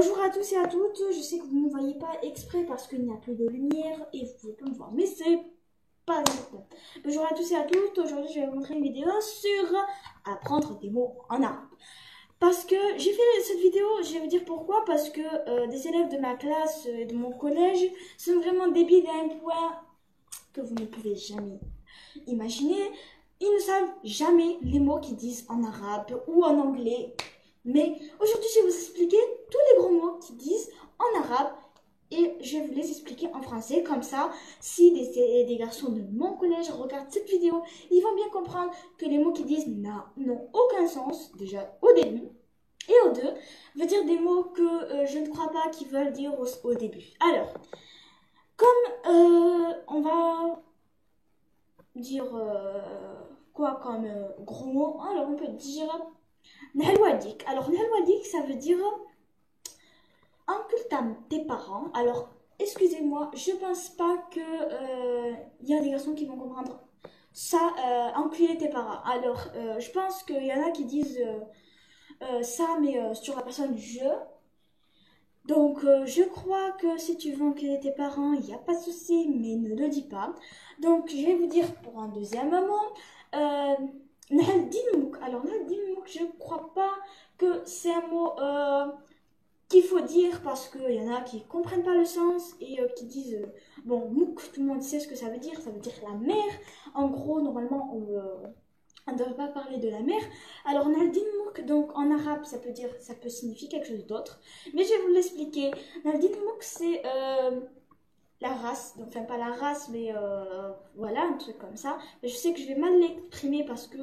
Bonjour à tous et à toutes, je sais que vous ne me voyez pas exprès parce qu'il n'y a plus de lumière et vous pouvez pas me voir, mais c'est pas important. Bonjour à tous et à toutes, aujourd'hui je vais vous montrer une vidéo sur apprendre des mots en arabe. Parce que j'ai fait cette vidéo, je vais vous dire pourquoi, parce que des élèves de ma classe et de mon collège sont vraiment débiles à un point que vous ne pouvez jamais imaginer. Ils ne savent jamais les mots qu'ils disent en arabe ou en anglais. Mais aujourd'hui, je vais vous expliquer tous les gros mots qu'ils disent en arabe et je vais vous les expliquer en français. Comme ça, si des garçons de mon collège regardent cette vidéo, ils vont bien comprendre que les mots qu'ils disent n'ont aucun sens, déjà au début. Et au deux, veut dire des mots que je ne crois pas qu'ils veulent dire au début. Alors, comme on va dire quoi comme gros mots, alors on peut dire Nhalwadik. Alors Nhalwadik, ça veut dire inculte tes parents. Alors excusez-moi, je pense pas que y a des garçons qui vont comprendre ça, enculer tes parents. Alors je pense qu'il y en a qui disent ça, mais sur la personne du jeu. Donc je crois que si tu veux enculer tes parents, il n'y a pas de souci, mais ne le dis pas. Donc je vais vous dire pour un deuxième moment. Alors, je ne crois pas que c'est un mot qu'il faut dire parce qu'il y en a qui ne comprennent pas le sens et qui disent bon, mouk, tout le monde sait ce que ça veut dire la mer. En gros, normalement, on ne devrait pas parler de la mer. Alors, Naldin-mouk, donc en arabe, ça peut signifier quelque chose d'autre, mais je vais vous l'expliquer. Naldin-mouk, c'est la race, donc, enfin pas la race, mais voilà, un truc comme ça. Mais je sais que je vais mal l'exprimer parce que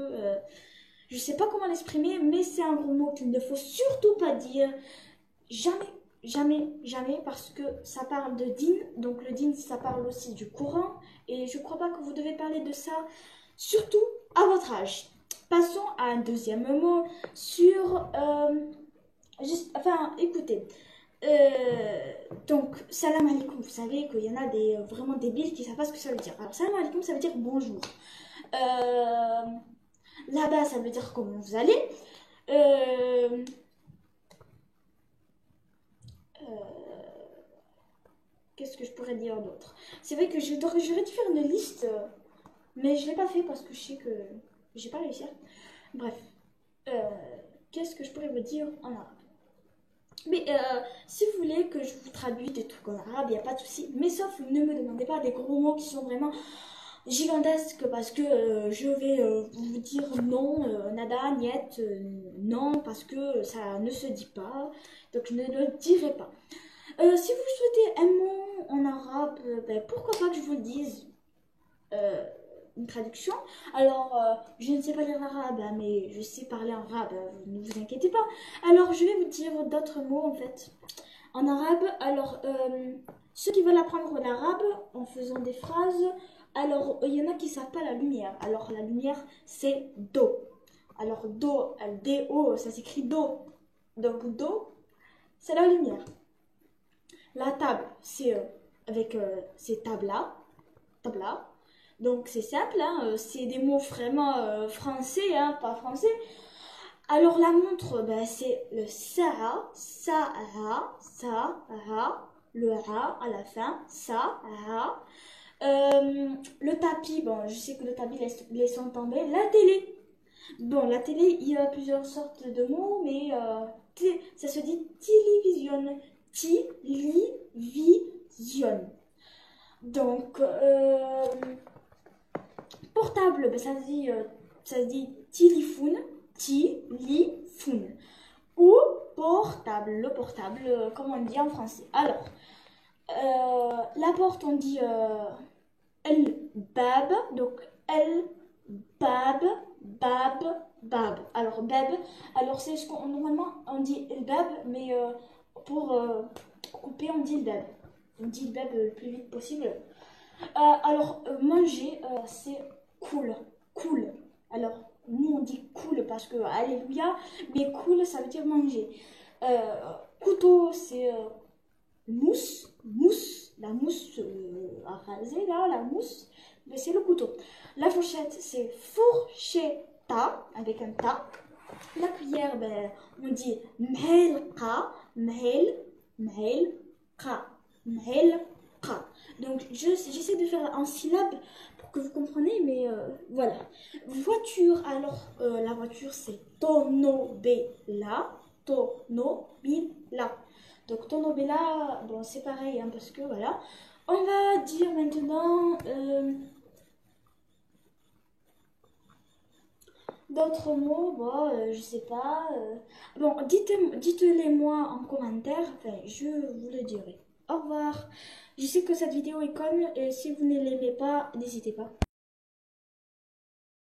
je sais pas comment l'exprimer, mais c'est un gros mot qu'il ne faut surtout pas dire. Jamais, jamais, jamais, parce que ça parle de din. Donc le din, ça parle aussi du Coran. Et je crois pas que vous devez parler de ça, surtout à votre âge. Passons à un deuxième mot sur... écoutez. Donc, salam alaikum, vous savez qu'il y en a des vraiment débiles qui ne savent pas ce que ça veut dire. Alors, salam alaikum, ça veut dire bonjour. Là-bas, ça veut dire comment vous allez. Qu'est-ce que je pourrais dire d'autre? C'est vrai que j'aurais dû faire une liste, mais je ne l'ai pas fait parce que je sais que j'ai pas réussi. Bref, qu'est-ce que je pourrais vous dire en arabe? Mais si vous voulez que je vous traduise des trucs en arabe, il n'y a pas de souci. Mais sauf, ne me demandez pas des gros mots qui sont vraiment gigantesques parce que je vais vous dire non, nada, niet, non, parce que ça ne se dit pas. Donc je ne le dirai pas. Si vous souhaitez un mot en arabe, ben, pourquoi pas que je vous le dise une traduction. Alors, je ne sais pas lire l'arabe, hein, mais je sais parler en arabe, ne vous inquiétez pas. Alors, je vais vous dire d'autres mots, en fait, en arabe. Alors, ceux qui veulent apprendre l'arabe en faisant des phrases, alors, il y en a qui ne savent pas la lumière. Alors, la lumière, c'est do. Alors, do, D-O, ça s'écrit do. Donc, do, c'est la lumière. La table, c'est c'est tabla. Tabla. Donc c'est simple, hein, c'est des mots vraiment français, hein, pas français. Alors la montre, ben, c'est le sa'a, le a à la fin, sa'a. Le tapis, bon, je sais que le tapis laisse tomber. La télé, bon, la télé, il y a plusieurs sortes de mots, mais ça se dit télévision, télévision. Donc portable, ben, ça se dit téléphone, téléphone. Ou portable, le portable, comme on dit en français. Alors, la porte, on dit el bab, donc el bab, bab. Alors, bab, alors c'est ce qu'on normalement on dit el bab, mais pour couper, on dit le bab. On dit le bab le plus vite possible. Alors, manger, c'est cool. Alors, nous, on dit cool parce que, alléluia, mais cool, ça veut dire manger. Couteau, c'est mousse, la mousse à raser, là, la mousse, mais c'est le couteau. La fourchette, c'est fourchetta, avec un ta. La cuillère, ben, on dit melka, mhel, mhel, qa, mhel, qa. Donc j'essaie de faire en syllabes pour que vous compreniez, mais voilà. Voiture, alors la voiture c'est tonobela, tonobila. Donc tonobela, bon c'est pareil hein, parce que voilà. On va dire maintenant d'autres mots, bon, je sais pas. Bon, dites-les moi en commentaire, enfin, je vous le dirai. Au revoir. Je sais que cette vidéo est conne et si vous ne l'aimez pas, n'hésitez pas.